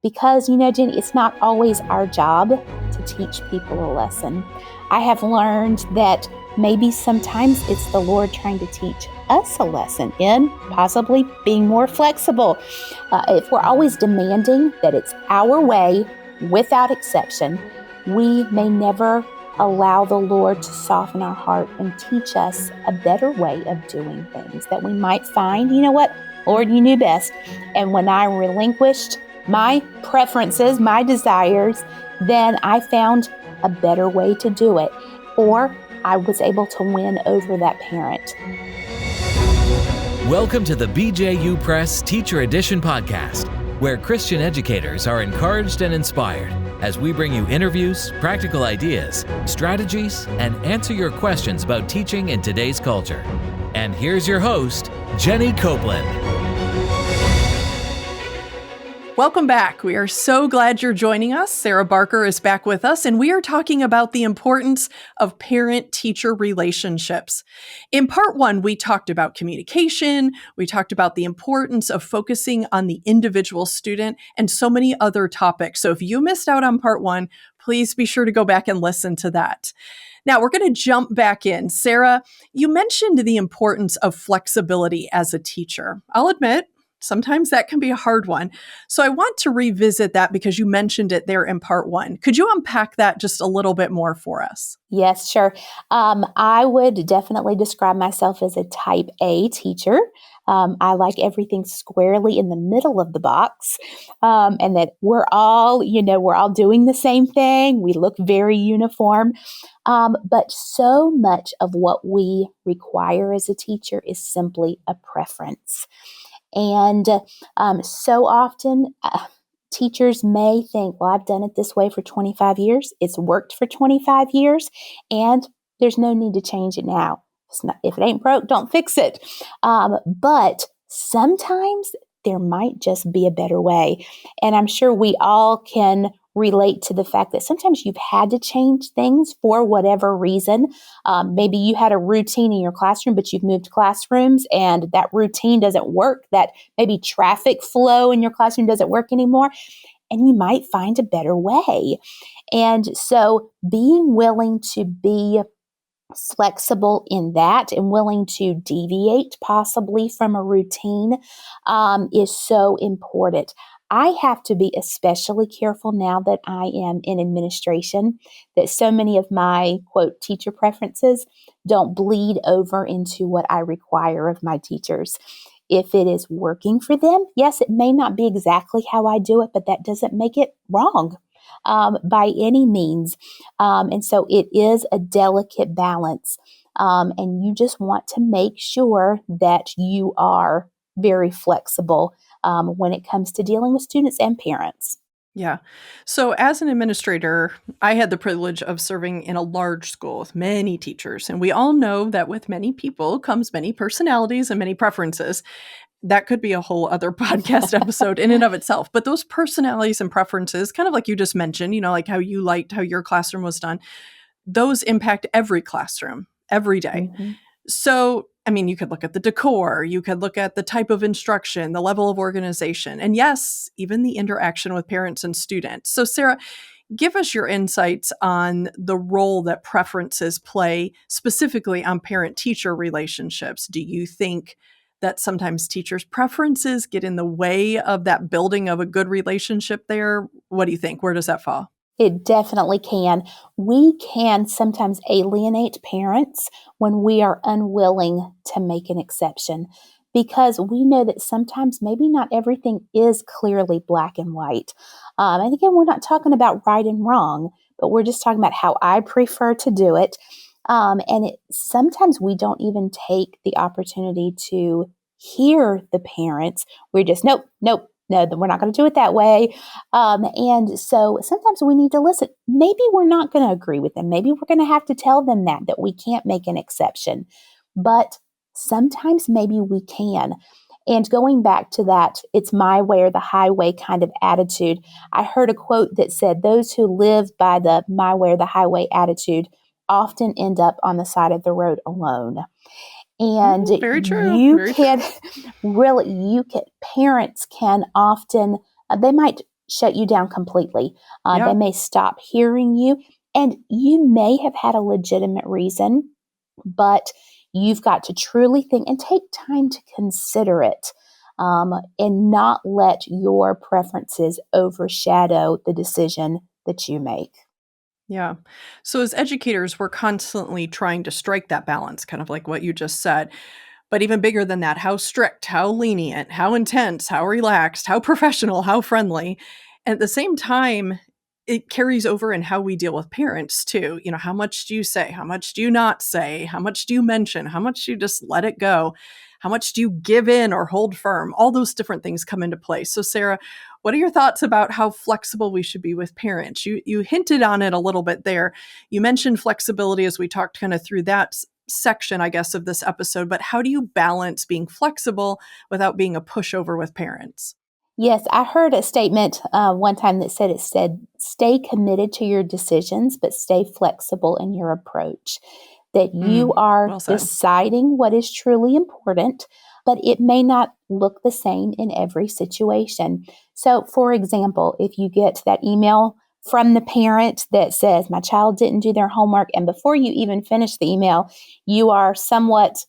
Because, Jenny, it's not always our job to teach people a lesson. I have learned that maybe sometimes it's the Lord trying to teach us a lesson in possibly being more flexible. If we're always demanding that it's our way without exception, we may never allow the Lord to soften our heart and teach us a better way of doing things that we might find, Lord, you knew best. And when I relinquished my preferences, my desires, then I found a better way to do it. Or I was able to win over that parent. Welcome to the BJU Press Teacher Edition podcast, where Christian educators are encouraged and inspired as we bring you interviews, practical ideas, strategies, and answer your questions about teaching in today's culture. And here's your host, Jenny Copeland. Welcome back. We are so glad you're joining us. Sarah Barker is back with us, and we are talking about the importance of parent-teacher relationships. In part one, we talked about communication, we talked about the importance of focusing on the individual student, and so many other topics. So if you missed out on part one, please be sure to go back and listen to that. Now, we're going to jump back in. Sarah, you mentioned the importance of flexibility as a teacher. I'll admit, sometimes that can be a hard one. So I want to revisit that because you mentioned it there in part one. Could you unpack that just a little bit more for us? Yes, sure. I would definitely describe myself as a type A teacher. I like everything squarely in the middle of the box, and that we're all doing the same thing. We look very uniform. But so much of what we require as a teacher is simply a preference. And so often, teachers may think, well, I've done it this way for 25 years. It's worked for 25 years, and there's no need to change it now. If it ain't broke, don't fix it. But sometimes there might just be a better way. And I'm sure we all can relate to the fact that sometimes you've had to change things for whatever reason. Maybe you had a routine in your classroom, but you've moved classrooms and that routine doesn't work. That maybe traffic flow in your classroom doesn't work anymore. And you might find a better way. And so being willing to be flexible in that and willing to deviate possibly from a routine is so important. I have to be especially careful now that I am in administration that so many of my, quote, teacher preferences don't bleed over into what I require of my teachers. If it is working for them, yes, it may not be exactly how I do it, but that doesn't make it wrong by any means. And so it is a delicate balance. And you just want to make sure that you are very flexible when it comes to dealing with students and parents. Yeah. So as an administrator, I had the privilege of serving in a large school with many teachers. And we all know that with many people comes many personalities and many preferences. That could be a whole other podcast episode in and of itself. But those personalities and preferences, kind of like you just mentioned, like how you liked how your classroom was done, those impact every classroom every day. Mm-hmm. So, you could look at the decor, you could look at the type of instruction, the level of organization, and yes, even the interaction with parents and students. So, Sarah, give us your insights on the role that preferences play specifically on parent-teacher relationships. Do you think that sometimes teachers' preferences get in the way of that building of a good relationship there? What do you think? Where does that fall? It definitely can. We can sometimes alienate parents when we are unwilling to make an exception because we know that sometimes maybe not everything is clearly black and white. And again, we're not talking about right and wrong, but we're just talking about how I prefer to do it. And sometimes we don't even take the opportunity to hear the parents. We're just, nope, no, we're not going to do it that way. And so sometimes we need to listen. Maybe we're not going to agree with them. Maybe we're going to have to tell them that we can't make an exception. But sometimes maybe we can. And going back to that, it's my way or the highway kind of attitude. I heard a quote that said, those who live by the my way or the highway attitude often end up on the side of the road alone. And very true. Parents can often, they might shut you down completely. They Yep. may stop hearing you, and you may have had a legitimate reason, but you've got to truly think and take time to consider it, and not let your preferences overshadow the decision that you make. Yeah. So as educators, we're constantly trying to strike that balance, kind of like what you just said. But even bigger than that, how strict, how lenient, how intense, how relaxed, how professional, how friendly. And at the same time, it carries over in how we deal with parents too. You know, how much do you say? How much do you not say? How much do you mention? How much do you just let it go? How much do you give in or hold firm? All those different things come into play. So, Sarah, what are your thoughts about how flexible we should be with parents? You hinted on it a little bit there. You mentioned flexibility as we talked kind of through that section, I guess, of this episode, but how do you balance being flexible without being a pushover with parents? Yes, I heard a statement one time that said, stay committed to your decisions, but stay flexible in your approach. That you are Well said. deciding what is truly important, but it may not look the same in every situation. So, for example, if you get that email from the parent that says, my child didn't do their homework, and before you even finish the email, you are somewhat,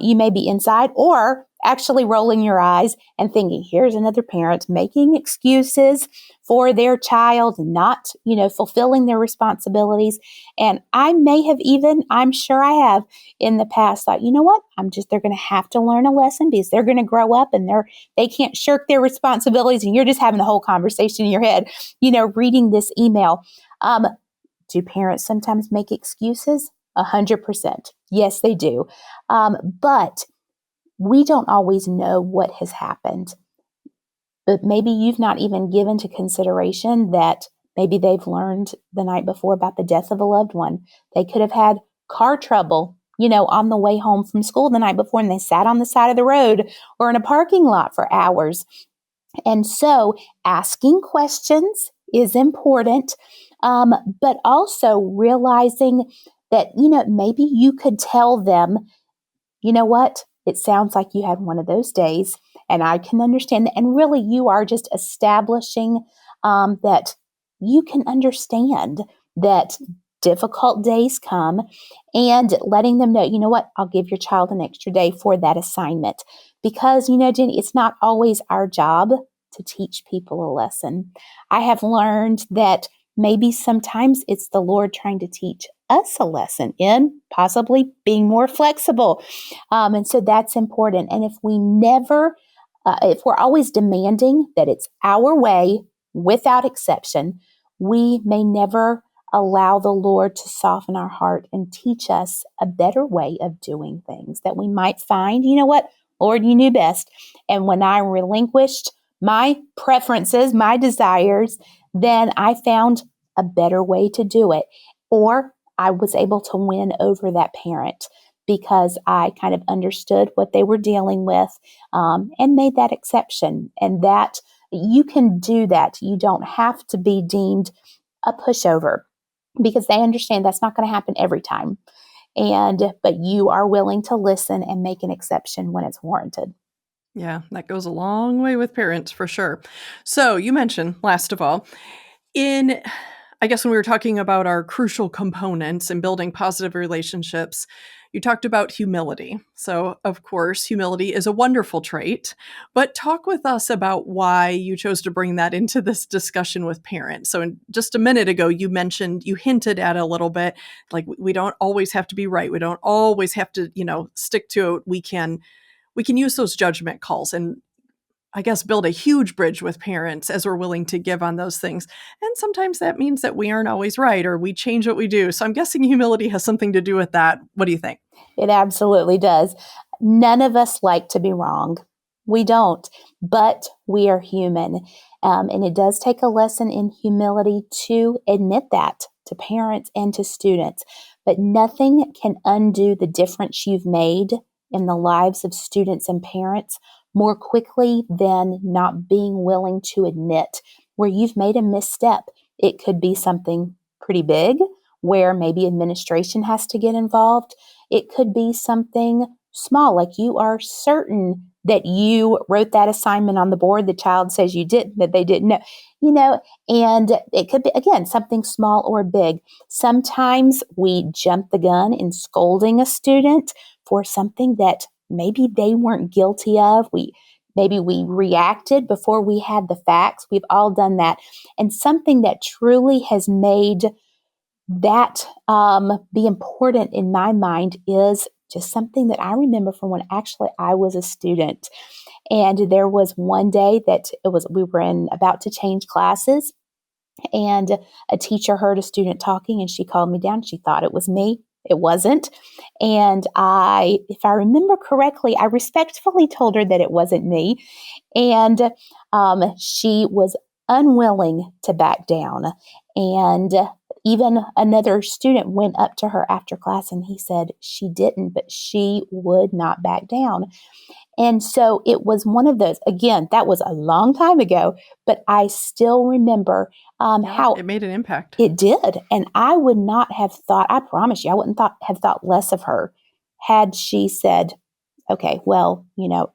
you may be inside or actually rolling your eyes and thinking, here's another parent making excuses for their child not, fulfilling their responsibilities. And I may have even, I'm sure I have in the past thought, you know what? They're going to have to learn a lesson because they're going to grow up and they can't shirk their responsibilities. And you're just having a whole conversation in your head, reading this email. Do parents sometimes make excuses? 100%. Yes, they do. But we don't always know what has happened. But maybe you've not even given to consideration that maybe they've learned the night before about the death of a loved one. They could have had car trouble, on the way home from school the night before, and they sat on the side of the road or in a parking lot for hours. And so asking questions is important, but also realizing that, maybe you could tell them, you know what? It sounds like you had one of those days, and I can understand that. And really, you are just establishing that you can understand that difficult days come and letting them know, you know what? I'll give your child an extra day for that assignment. Because, Jenny, it's not always our job to teach people a lesson. I have learned that maybe sometimes it's the Lord trying to teach us a lesson in possibly being more flexible. And so that's important. And if we're always demanding that it's our way without exception, we may never allow the Lord to soften our heart and teach us a better way of doing things that we might find, you know what, Lord, you knew best. And when I relinquished my preferences, my desires, then I found a better way to do it. Or I was able to win over that parent because I kind of understood what they were dealing with, and made that exception. And that you can do that. You don't have to be deemed a pushover because they understand that's not going to happen every time. But you are willing to listen and make an exception when it's warranted. Yeah, that goes a long way with parents for sure. So you mentioned, last of all, in I guess when we were talking about our crucial components and building positive relationships, you talked about humility. So, of course, humility is a wonderful trait, but talk with us about why you chose to bring that into this discussion with parents. So, just a minute ago, you hinted at a little bit, like we don't always have to be right. We don't always have to, stick to it. We can use those judgment calls and I guess build a huge bridge with parents as we're willing to give on those things. And sometimes that means that we aren't always right or we change what we do. So I'm guessing humility has something to do with that. What do you think? It absolutely does. None of us like to be wrong. We don't, but we are human. And it does take a lesson in humility to admit that to parents and to students. But nothing can undo the difference you've made in the lives of students and parents more quickly than not being willing to admit where you've made a misstep. It could be something pretty big where maybe administration has to get involved. It could be something small, like you are certain that you wrote that assignment on the board, the child says you didn't, that they didn't know, you know, and it could be, again, something small or big. Sometimes we jump the gun in scolding a student for something that maybe they weren't guilty of. Maybe we reacted before we had the facts. We've all done that. And something that truly has made that be important in my mind is just something that I remember from when actually I was a student. And there was one day that we were about to change classes, and a teacher heard a student talking, and she called me down. She thought it was me. It wasn't. And if I remember correctly, I respectfully told her that it wasn't me. And she was unwilling to back down. And even another student went up to her after class, and he said she didn't, but she would not back down. And so it was one of those, again, that was a long time ago, but I still remember how it made an impact. It did. And I would not have thought, I promise you, I wouldn't have thought less of her had she said, okay, well,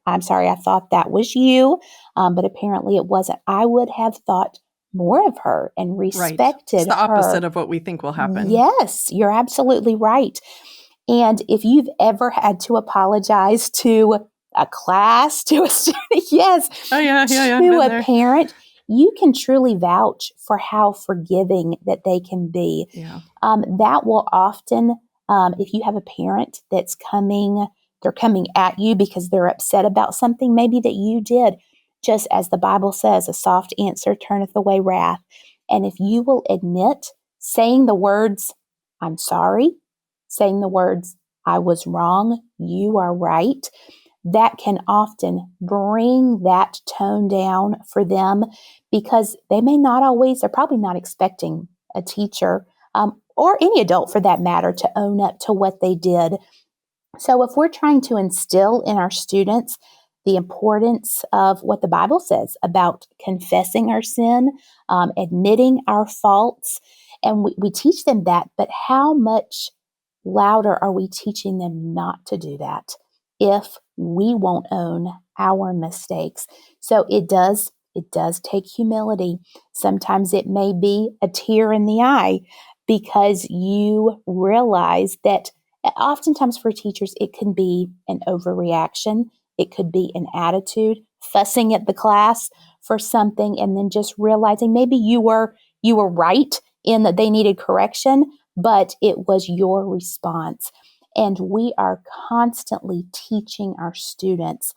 I'm sorry, I thought that was you, but apparently it wasn't. I would have thought more of her and respected right. It's the her. opposite of what we think will happen. Yes, you're absolutely right. And if you've ever had to apologize to a class, to a student, yes, to a parent, you can truly vouch for how forgiving that they can be. Yeah. That will often, if you have a parent that's they're coming at you because they're upset about something maybe that you did, just as the Bible says, a soft answer turneth away wrath. And if you will admit, saying the words, I'm sorry, saying the words, I was wrong, you are right, that can often bring that tone down for them, because they're probably not expecting a teacher or any adult for that matter to own up to what they did. So if we're trying to instill in our students the importance of what the Bible says about confessing our sin, admitting our faults, and we teach them that, but how much louder are we teaching them not to do that if we won't own our mistakes? So it does take humility. Sometimes it may be a tear in the eye because you realize that oftentimes for teachers, it can be an overreaction. It could be an attitude, fussing at the class for something, and then just realizing maybe you were right in that they needed correction, but it was your response. And we are constantly teaching our students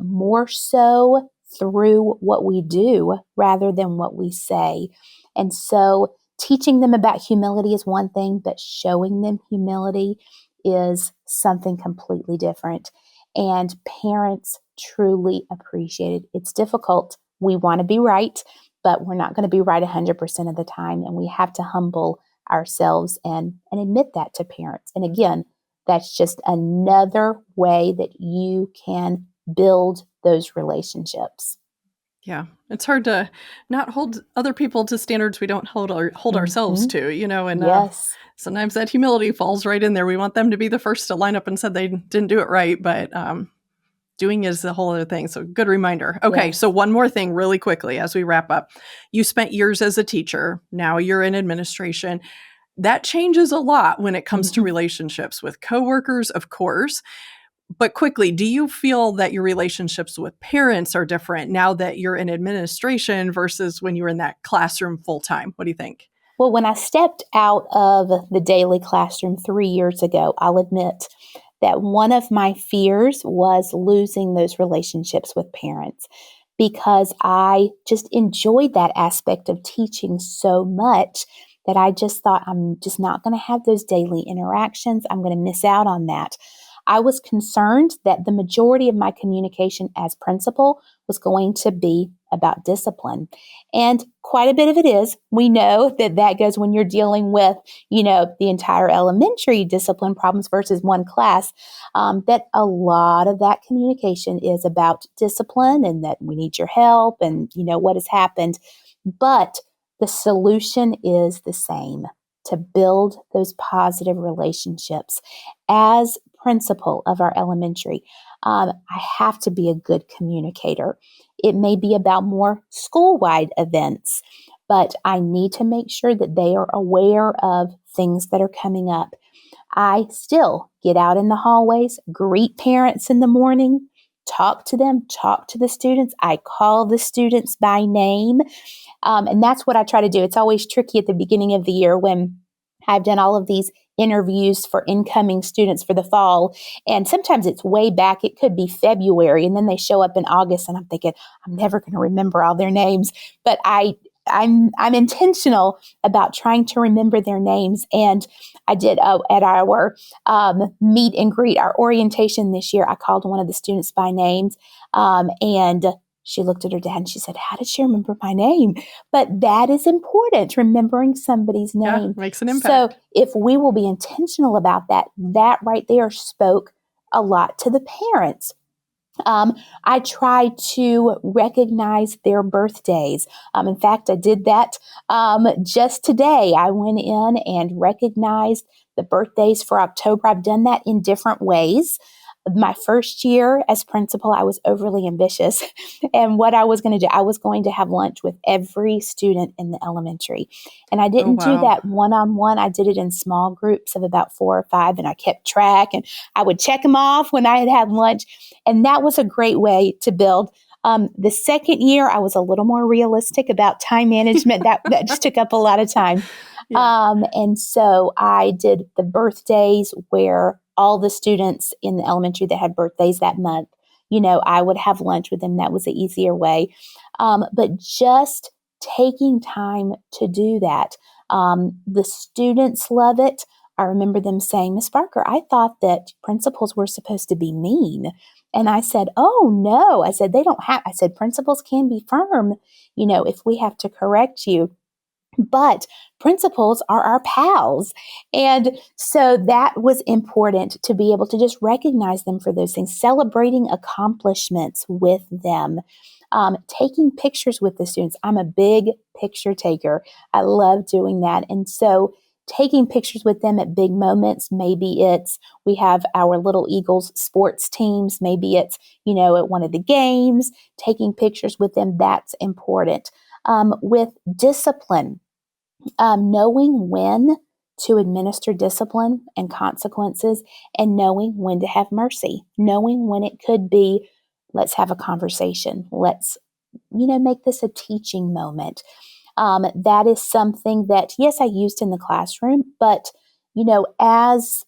more so through what we do rather than what we say. And so teaching them about humility is one thing, but showing them humility is something completely different. And parents truly appreciate it. It's difficult. We want to be right, but we're not going to be right 100% of the time. And we have to humble ourselves and admit that to parents. And again, that's just another way that you can build those relationships. Yeah, it's hard to not hold other people to standards we don't hold ourselves to, and yes. Sometimes that humility falls right in there. We want them to be the first to line up and said they didn't do it right, but doing is a whole other thing. So good reminder. Okay, Yes. So one more thing really quickly as we wrap up. You spent years as a teacher. Now you're in administration. That changes a lot when it comes to relationships with coworkers, of course. But quickly, do you feel that your relationships with parents are different now that you're in administration versus when you were in that classroom full time? What do you think? Well, when I stepped out of the daily classroom 3 years ago, I'll admit that one of my fears was losing those relationships with parents, because I just enjoyed that aspect of teaching so much that I just thought, I'm just not going to have those daily interactions. I'm going to miss out on that. I was concerned that the majority of my communication as principal was going to be about discipline. And quite a bit of it is. We know that goes when you're dealing with, the entire elementary discipline problems versus one class, that a lot of that communication is about discipline and that we need your help and, what has happened. But the solution is the same: to build those positive relationships. As principal of our elementary, I have to be a good communicator. It may be about more school-wide events, but I need to make sure that they are aware of things that are coming up. I still get out in the hallways, greet parents in the morning, talk to them, talk to the students. I call the students by name. And that's what I try to do. It's always tricky at the beginning of the year when I've done all of these interviews for incoming students for the fall. And sometimes it's way back. It could be February. And then they show up in August and I'm thinking, I'm never going to remember all their names. But I'm intentional about trying to remember their names. And I did at our meet and greet, our orientation this year, I called one of the students by names. And she looked at her dad and she said, how did she remember my name? But that is important, remembering somebody's name. Yeah, makes an impact. So if we will be intentional about that, that right there spoke a lot to the parents. I try to recognize their birthdays. In fact, I did that just today. I went in and recognized the birthdays for October. I've done that in different ways. My first year as principal, I was overly ambitious. And what I was going to do, I was going to have lunch with every student in the elementary. And I didn't do that one-on-one. I did it in small groups of about 4 or 5, and I kept track, and I would check them off when I had lunch. And that was a great way to build. The second year, I was a little more realistic about time management. That just took up a lot of time. Yeah. And so I did the birthdays where all the students in the elementary that had birthdays that month, I would have lunch with them. That was the easier way. But just taking time to do that. The students love it. I remember them saying, Miss Barker, I thought that principals were supposed to be mean. And I said, oh, no. I said, I said, principals can be firm, if we have to correct you. But principals are our pals. And so that was important to be able to just recognize them for those things, celebrating accomplishments with them, taking pictures with the students. I'm a big picture taker. I love doing that. And so taking pictures with them at big moments, maybe it's we have our Little Eagles sports teams, maybe it's, at one of the games, taking pictures with them, that's important. With discipline, knowing when to administer discipline and consequences, and knowing when to have mercy, knowing when it could be, let's have a conversation. Let's, make this a teaching moment. That is something that, yes, I used in the classroom, but, as,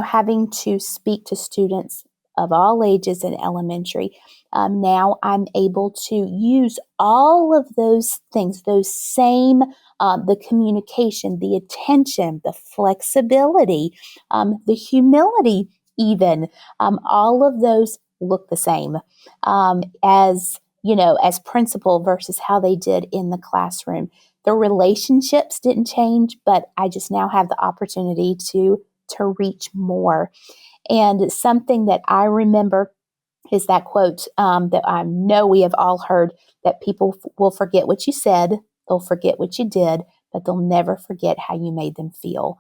having to speak to students of all ages in elementary, now I'm able to use all of those things, those same, the communication, the attention, the flexibility, the humility even, all of those look the same as principal versus how they did in the classroom. The relationships didn't change, but I just now have the opportunity to reach more. And something that I remember is that quote that I know we have all heard, that people will forget what you said, they'll forget what you did, but they'll never forget how you made them feel.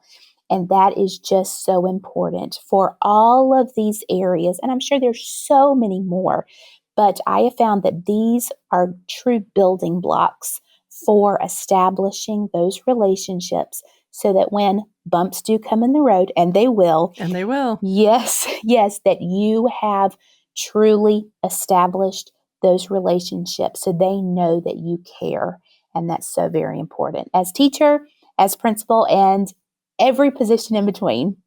And that is just so important for all of these areas. And I'm sure there's so many more, but I have found that these are true building blocks for establishing those relationships so that when bumps do come in the road, and they will. And they will. Yes, that you have truly established those relationships so they know that you care. And that's so very important as teacher, as principal, and every position in between.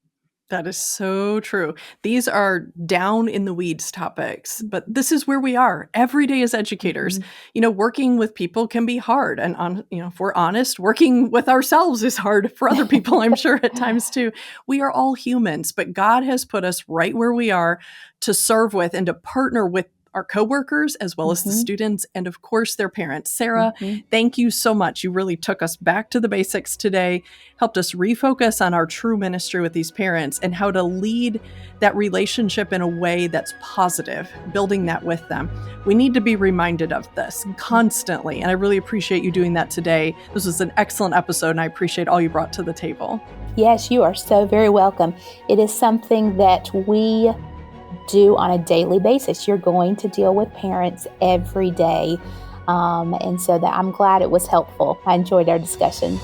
That is so true. These are down in the weeds topics, but this is where we are every day as educators. Mm-hmm. Working with people can be hard. And, if we're honest, working with ourselves is hard for other people, I'm sure at times too. We are all humans, but God has put us right where we are to serve with and to partner with our coworkers, as well as the students, and of course their parents. Sarah, thank you so much. You really took us back to the basics today, helped us refocus on our true ministry with these parents and how to lead that relationship in a way that's positive, building that with them. We need to be reminded of this constantly, and I really appreciate you doing that today. This was an excellent episode, and I appreciate all you brought to the table. Yes, you are so very welcome. It is something that we do on a daily basis. You're going to deal with parents every day. And so that I'm glad it was helpful. I enjoyed our discussion.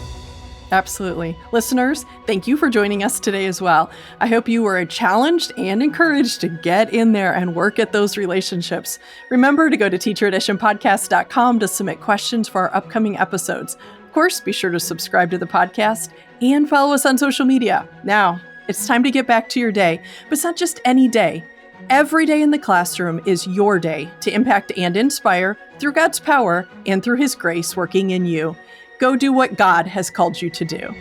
Absolutely. Listeners, thank you for joining us today as well. I hope you were challenged and encouraged to get in there and work at those relationships. Remember to go to teachereditionpodcast.com to submit questions for our upcoming episodes. Of course, be sure to subscribe to the podcast and follow us on social media. Now, it's time to get back to your day, but it's not just any day. Every day in the classroom is your day to impact and inspire through God's power and through His grace working in you. Go do what God has called you to do.